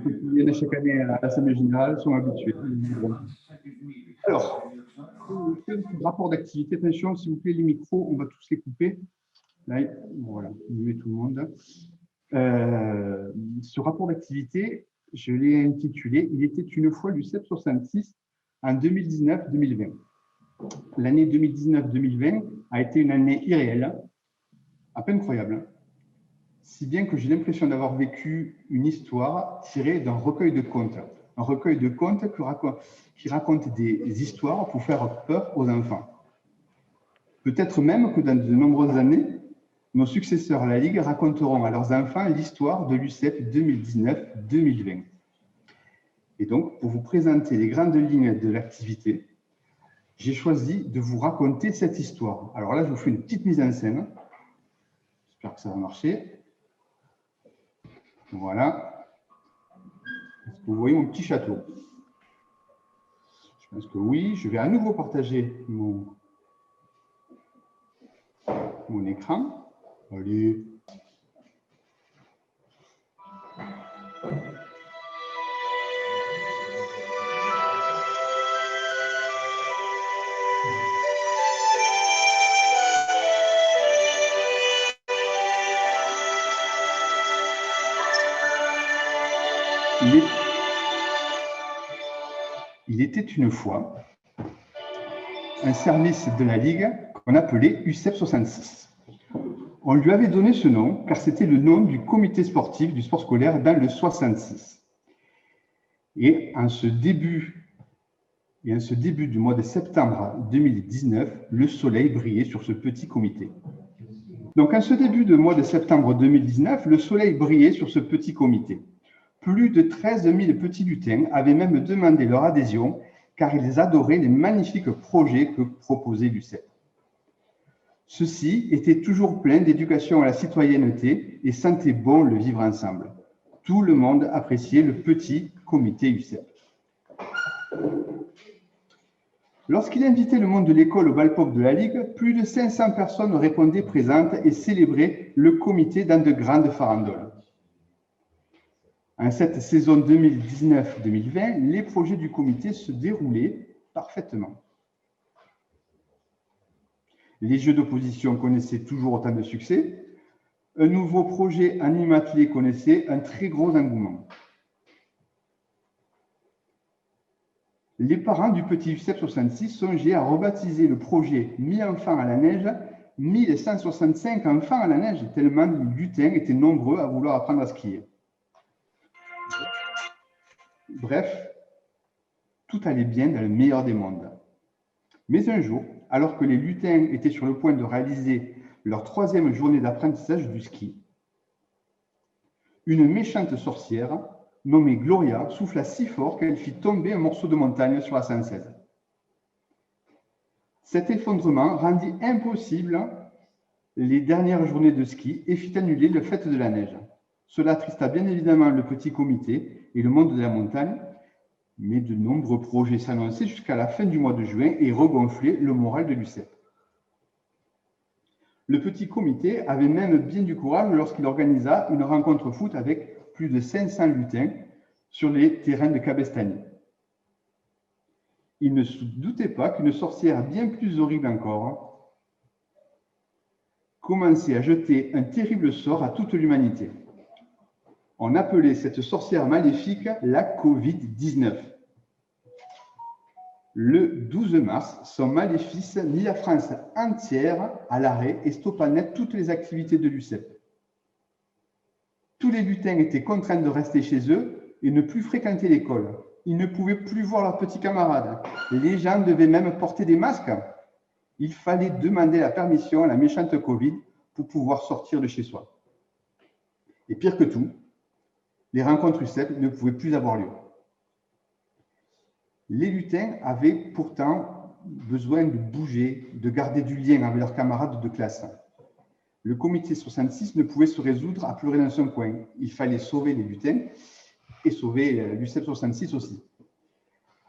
ceux qui viennent chaque année à l'Assemblée générale sont habitués. Alors, le rapport d'activité, attention, s'il vous plaît, les micros, on va tous les couper. Là, voilà, on met tout le monde. Ce rapport d'activité, je l'ai intitulé « Il était une fois l'UCEP 66 en 2019-2020 ». L'année 2019-2020 a été une année irréelle, à peine croyable, si bien que j'ai l'impression d'avoir vécu une histoire tirée d'un recueil de contes. Un recueil de contes qui raconte des histoires pour faire peur aux enfants. Peut-être même que dans de nombreuses années, nos successeurs à la Ligue raconteront à leurs enfants l'histoire de l'UCEP 2019-2020. Et donc, pour vous présenter les grandes lignes de l'activité, j'ai choisi de vous raconter cette histoire. Alors là, je vous fais une petite mise en scène. J'espère que ça va marcher. Voilà. Est-ce que vous voyez mon petit château? Je pense que oui. Je vais à nouveau partager mon écran. Allez. Il était une fois un service de la Ligue qu'on appelait UCEP 66. On lui avait donné ce nom car c'était le nom du comité sportif du sport scolaire dans le 66. Et en ce début du mois de septembre 2019, le soleil brillait sur ce petit comité. Donc, en ce début de mois de septembre 2019, le soleil brillait sur ce petit comité. Plus de 13 000 petits lutins avaient même demandé leur adhésion car ils adoraient les magnifiques projets que proposait l'UCEP. Ceux-ci étaient toujours pleins d'éducation à la citoyenneté et sentaient bon le vivre ensemble. Tout le monde appréciait le petit comité UCEP. Lorsqu'il invitait le monde de l'école au bal-pop de la Ligue, plus de 500 personnes répondaient présentes et célébraient le comité dans de grandes farandoles. En cette saison 2019-2020, les projets du comité se déroulaient parfaitement. Les jeux d'opposition connaissaient toujours autant de succès. Un nouveau projet animatelier connaissait un très gros engouement. Les parents du petit UCEP 66 songeaient à rebaptiser le projet 1000 enfants à la neige 1165 enfants à la neige, tellement les lutins étaient nombreux à vouloir apprendre à skier. Bref, tout allait bien dans le meilleur des mondes. Mais un jour, alors que les lutins étaient sur le point de réaliser leur 3e journée d'apprentissage du ski, une méchante sorcière nommée Gloria souffla si fort qu'elle fit tomber un morceau de montagne sur la 116. Cet effondrement rendit impossible les dernières journées de ski et fit annuler le fête de la neige. Cela attrista bien évidemment le petit comité et le monde de la montagne, mais de nombreux projets s'annonçaient jusqu'à la fin du mois de juin et regonflaient le moral de l'UCEP. Le petit comité avait même bien du courage lorsqu'il organisa une rencontre foot avec plus de 500 lutins sur les terrains de Cabestany. Il ne se doutait pas qu'une sorcière bien plus horrible encore commençait à jeter un terrible sort à toute l'humanité. On appelait cette sorcière maléfique la Covid-19. Le 12 mars, son maléfice mit la France entière à l'arrêt et stoppa net toutes les activités de l'UCEP. Tous les lutins étaient contraints de rester chez eux et ne plus fréquenter l'école. Ils ne pouvaient plus voir leurs petits camarades. Les gens devaient même porter des masques. Il fallait demander la permission à la méchante Covid pour pouvoir sortir de chez soi. Et pire que tout, les rencontres UCEP ne pouvaient plus avoir lieu. Les lutins avaient pourtant besoin de bouger, de garder du lien avec leurs camarades de classe. Le comité 66 ne pouvait se résoudre à pleurer dans son coin. Il fallait sauver les lutins et sauver l'UCEP 66 aussi.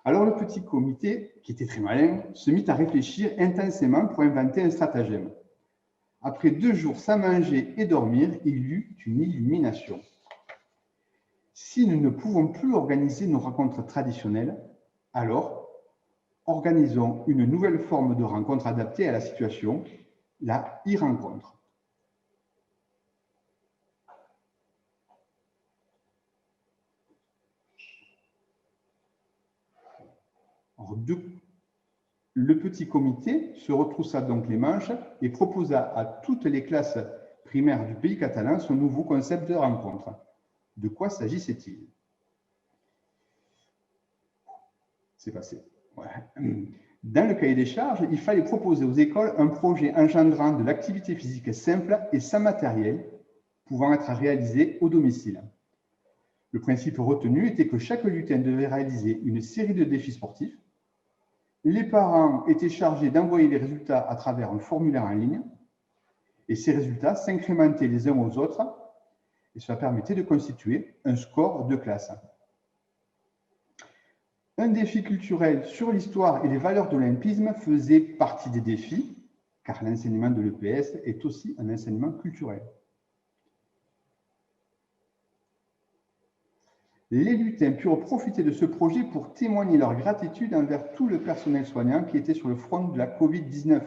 Alors le petit comité, qui était très malin, se mit à réfléchir intensément pour inventer un stratagème. Après 2 jours sans manger et dormir, il eut une illumination. Si nous ne pouvons plus organiser nos rencontres traditionnelles, alors organisons une nouvelle forme de rencontre adaptée à la situation, la e-rencontre. Le petit comité se retroussa donc les manches et proposa à toutes les classes primaires du pays catalan son nouveau concept de rencontre. De quoi s'agissait-il? C'est passé. Ouais. Dans le cahier des charges, il fallait proposer aux écoles un projet engendrant de l'activité physique simple et sans matériel, pouvant être réalisé au domicile. Le principe retenu était que chaque lutin devait réaliser une série de défis sportifs. Les parents étaient chargés d'envoyer les résultats à travers un formulaire en ligne et ces résultats s'incrémentaient les uns aux autres et cela permettait de constituer un score de classe. Un défi culturel sur l'histoire et les valeurs de l'olympisme faisait partie des défis, car l'enseignement de l'EPS est aussi un enseignement culturel. Les lutins purent profiter de ce projet pour témoigner leur gratitude envers tout le personnel soignant qui était sur le front de la Covid-19.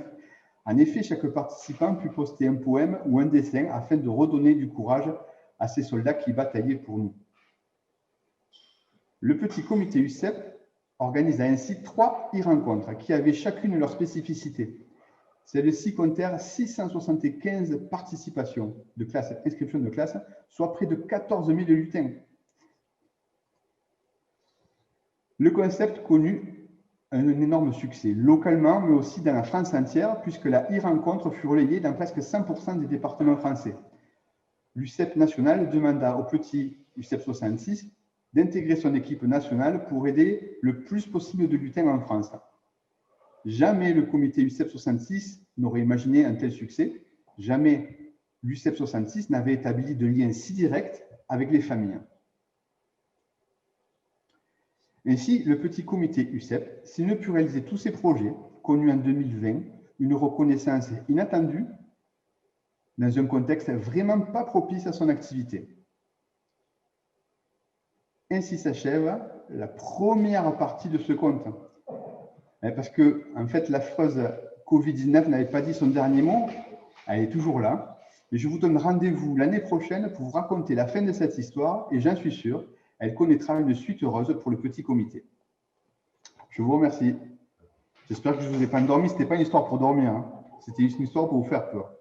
En effet, chaque participant put poster un poème ou un dessin afin de redonner du courage à ces soldats qui bataillaient pour nous. Le petit comité UCEP organisa ainsi 3 e-rencontres qui avaient chacune leur spécificité. Celles-ci comptèrent 675 participations de classe, inscriptions de classe, soit près de 14 000 lutins. Le concept connut un énorme succès, localement, mais aussi dans la France entière, puisque la e-rencontre fut relayée dans presque 100% des départements français. L'UCEP national demanda au petit UCEP 66 d'intégrer son équipe nationale pour aider le plus possible de lutins en France. Jamais le comité UCEP 66 n'aurait imaginé un tel succès. Jamais l'UCEP 66 n'avait établi de lien si direct avec les familles. Ainsi, le petit comité UCEP, s'il ne put réaliser tous ses projets, connut en 2020 une reconnaissance inattendue dans un contexte vraiment pas propice à son activité. Ainsi s'achève la première partie de ce conte. Parce que, en fait, l'affreuse Covid-19 n'avait pas dit son dernier mot, elle est toujours là. Et je vous donne rendez-vous l'année prochaine pour vous raconter la fin de cette histoire, et j'en suis sûr, elle connaîtra une suite heureuse pour le petit comité. Je vous remercie. J'espère que je ne vous ai pas endormi. Ce n'était pas une histoire pour dormir. Hein. C'était juste une histoire pour vous faire peur.